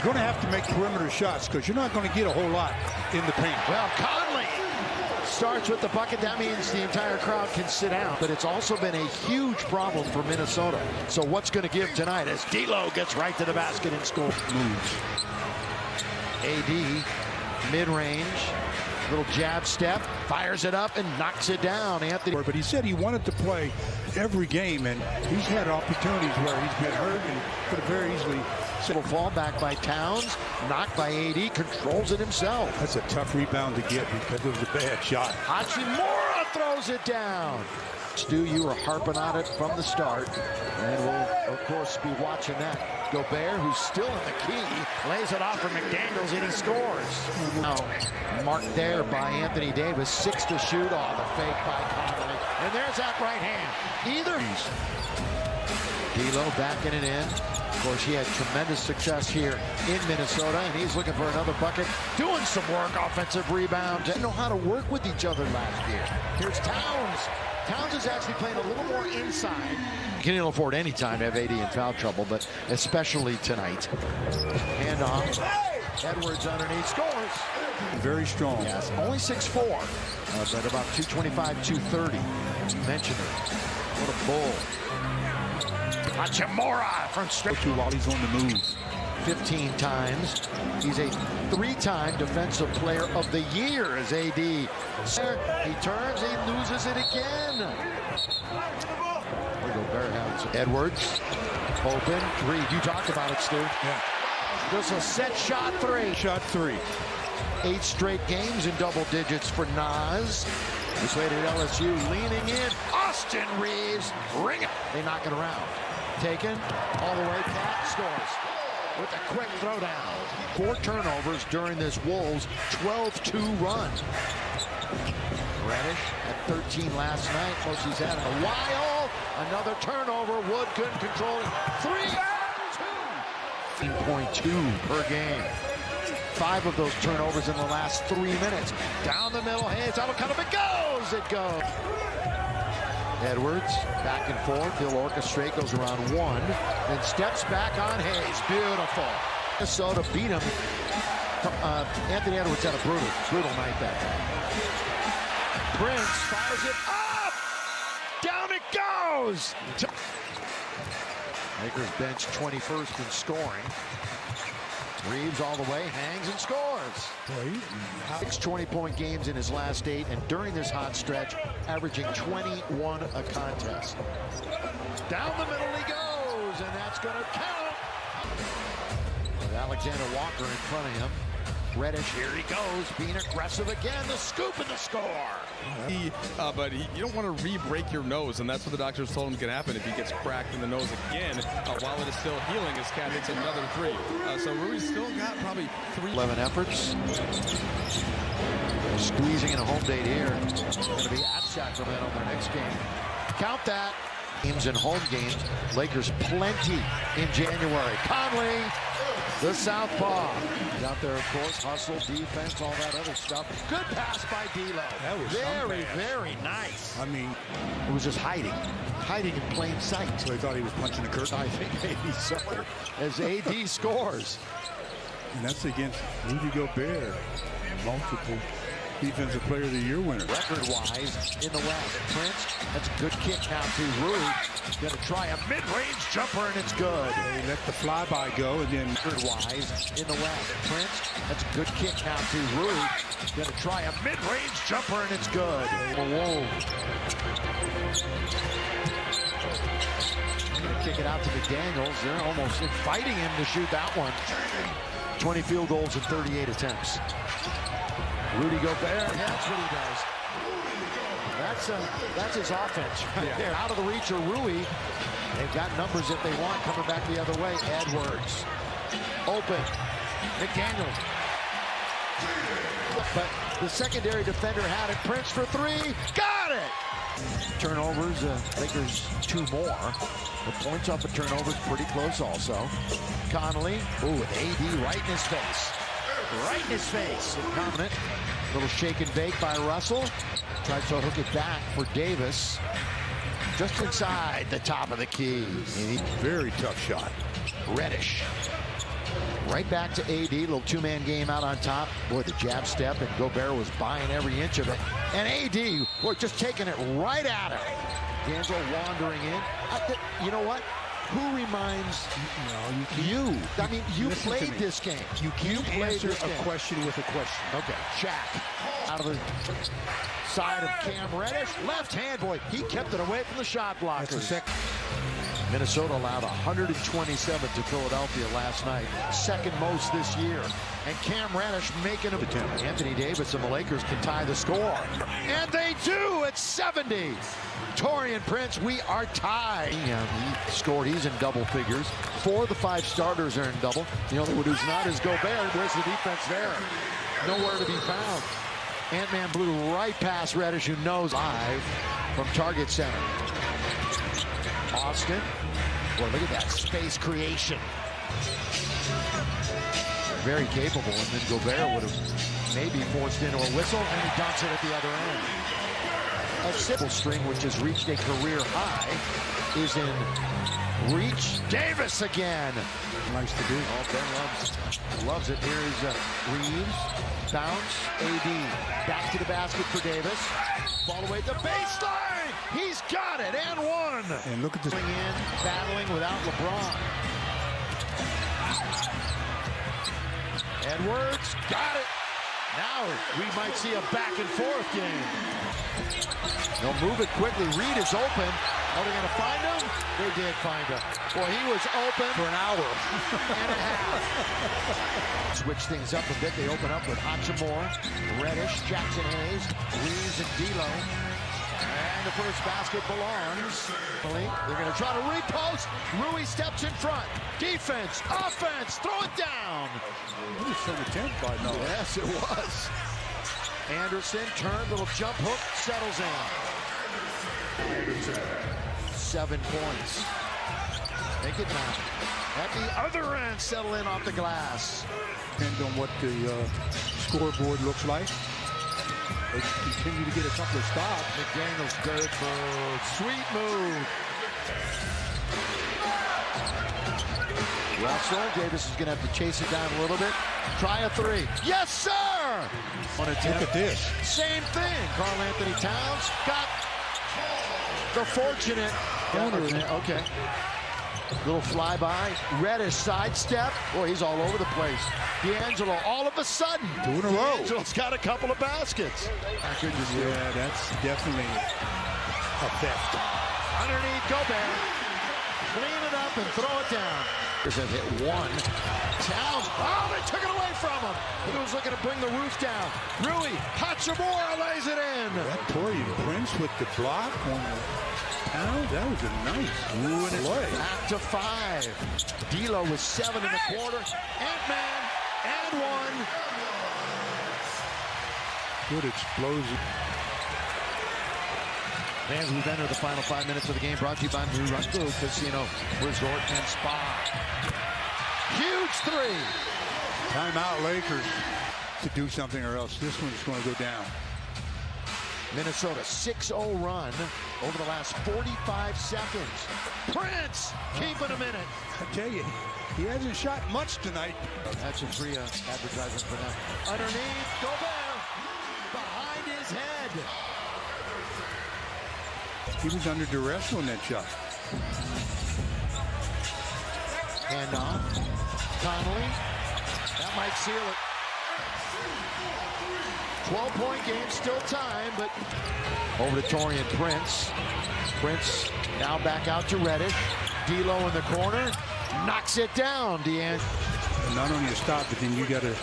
going to have to make perimeter shots because you're not going to get a whole lot in the paint. Well, Conley starts with the bucket. That means the entire crowd can sit down. But it's also been a huge problem for Minnesota. So what's going to give tonight as D'Lo gets right to the basket and scores. Moves. AD, mid-range, little jab step, fires it up and knocks it down. Anthony. But he said he wanted to play every game, and he's had opportunities where he's been hurt and could have very easily. Little fall back by Towns, knocked by AD, controls it himself. That's a tough rebound to get because it was a bad shot. Hachimura throws it down. Stu, you were harping on it from the start, and we'll, of course, be watching that. Gobert, who's still in the key, lays it off for McDaniels, and he scores. Now, marked there by Anthony Davis, 6 to shoot. Oh, the fake by Conley. And there's that right hand. Either D'Lo backing it in. Of course, he had tremendous success here in Minnesota, and he's looking for another bucket, doing some work, offensive rebound. Didn't know how to work with each other last year. Here's Towns. Towns is actually playing a little more inside. You can't afford any time to have AD in foul trouble, but especially tonight. Handoff. Edwards underneath, scores. Very strong. Yes, only 6'4", but about 225, 230. Mentioned it. What a bull. Hachimura from straight while he's on the move. 15 times. He's a 3-time Defensive Player of the Year as AD. He turns, he loses it again. Edwards, open, 3. You talked about it, Stu. Yeah. This is a set shot 3. Shot 3. 8 straight games in double digits for Nas. This way to LSU, leaning in. Austin Reeves, ring it. They knock it around. Taken all the way, Pat scores with a quick throwdown. 4 turnovers during this Wolves 12-2 run. Reddish at 13 last night, most he's had in a while. Another turnover, Wood couldn't control it. 3-2 per game. 5 of those turnovers in the last 3 minutes. Down the middle, hands out, kind of it goes. It goes. Edwards, back and forth. He'll orchestrate, goes around 1, then steps back on Hayes. Beautiful. Minnesota beat him. Anthony Edwards had a brutal night that day. Prince fires it up. Down it goes. Lakers bench 21st in scoring. Reeves all the way, hangs and scores. 6 20-point games in his last 8, and during this hot stretch, averaging 21 a contest. Down the middle he goes, and that's going to count. With Alexander Walker in front of him. Reddish, here he goes, being aggressive again, the scoop and the score. But you don't want to re-break your nose, and that's what the doctors told him can happen if he gets cracked in the nose again. While it is still healing, his cat hits another 3. So Rui's still got probably 3. 11 efforts. Squeezing in a home date here. Going to be at Sacramento their next game. Count that. Games and home games. Lakers plenty in January. Conley, the southpaw. Out there, of course, hustle, defense, all that other stuff. Good pass by D'Lo. That was very nice. I mean, it was just hiding in plain sight. So they thought he was punching the curtain. I think maybe so. As AD scores. And that's against Rudy Gobert, multiple Defensive Player of the Year winner. Record-wise in the West. Prince, that's a good kick now to Rui. Going to try a mid-range jumper, and it's good. They let the flyby go, and then record-wise in the West. Prince, that's a good kick now to Rui. Going to try a mid-range jumper, and it's good. Whoa. Going to kick it out to McDaniels. They're almost inviting him to shoot that one. 20 field goals in 38 attempts. Rudy Gobert, that's what he does. That's his offense right there. Out of the reach of Rui. They've got numbers if they want coming back the other way. Edwards. Open. McDaniels. But the secondary defender had it. Prince for 3. Got it! Turnovers, Lakers 2 more. The points off of turnovers pretty close also. Conley, with AD right in his face. Right in his face. Confident. Little shake and bake by Russell. Tries to hook it back for Davis. Just inside the top of the key. Very tough shot. Reddish. Right back to AD, little two-man game out on top. Boy, the jab step, and Gobert was buying every inch of it. And AD, boy, just taking it right at him. D'Angelo wandering in. You know what? Who reminds you? I mean, you played this game. You can't answer a question with a question. Okay, Shaq out of the side of Cam Reddish. Left hand, boy, he kept it away from the shot blockers. Minnesota allowed 127 to Philadelphia last night, second most this year. And Cam Reddish making a attempt. Anthony Davis and the Lakers can tie the score. And they do at 70. Taurean Prince, we are tied. He scored, he's in double figures. 4 of the 5 starters are in double. The only one who's not is Gobert. Where's the defense there? Nowhere to be found. Ant-Man blew right past Reddish, who knows live from target center. Austin. Boy, look at that space creation. Very capable, and then Gobert would have maybe forced into a whistle, and he dunks it at the other end. A simple string, which has reached a career high, is in reach. Davis again. Nice to do. Oh, Ben loves it. Here is Reeves. Bounce. AD. Back to the basket for Davis. Ball away at the baseline. He's got it, and one. And look at this. Going in, battling without LeBron. Edwards, got it. Now we might see a back and forth game. They'll move it quickly. Reed is open. Are they going to find him? They did find him. Boy, he was open For an hour and a half. Switch things up a bit. They open up with Hachimura, Reddish, Jackson Hayes, Reeves, and D'Lo. And the first basket belongs. They're going to try to repost. Rui steps in front. Defense, offense, throw it down. It was an attempt by Noah. Yes, it was. Anderson turned, little jump hook, settles in. Anderson, 7 points. Make it 9. At the other end, settle in off the glass. Depends on what the scoreboard looks like. They continue to get a couple of stops. McDaniels, good move. Sweet move. Russell, Davis is going to have to chase it down a little bit. Try a 3. Yes, sir! Look at this. Same thing. Karl-Anthony Towns got the fortunate. Okay. Little flyby. Reddish sidestep. Boy, he's all over the place. D'Angelo, all of a sudden. 2 in a row. D'Angelo's got a couple of baskets. Yeah, that's definitely a theft. Underneath, Gobert. Clean it up and throw it down. Have hit 1. Towns. Oh, they took it away from him. He was looking to bring the roof down. Rui Hachimura lays it in. That Taurean Prince with the block on the Towns, that was a nice play. Back to 5. D'Lo was 7 in the quarter. Ant-Man and 1. Good explosion. Fans, we've entered the final 5 minutes of the game, brought to you by New Runco Casino Resort and Spa. Huge 3. Timeout Lakers to do something, or else this one's going to go down. Minnesota 6-0 run over the last 45 seconds. Prince keeping a minute. I tell you, he hasn't shot much tonight. That's a free advertisement for them. Underneath, Gobert behind his head. He was under duress on that shot. Hand off. Connolly. That might seal it. 12-point game, still time, but over to Taurean Prince. Prince now back out to Reddish. D'Lo in the corner. Knocks it down, D'Angelo. Not only a stop, but then you got to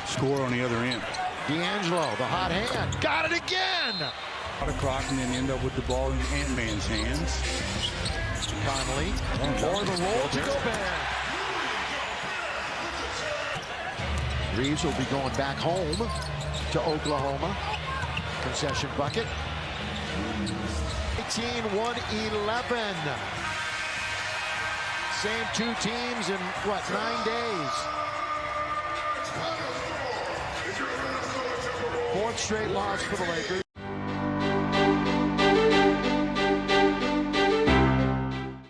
score on the other end. D'Angelo, the hot hand. Got it again! Out of clock and then end up with the ball in Ant-Man's hands. Connolly, or the roll to Gobert. Reeves will be going back home to Oklahoma. Concession bucket. 18-1-11. Same 2 teams in, 9 days. 4th straight loss for the Lakers.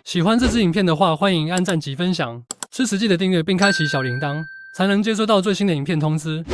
喜欢这支影片的话，欢迎按赞及分享。吃实际的订阅并开启小铃铛，才能接收到最新的影片通知。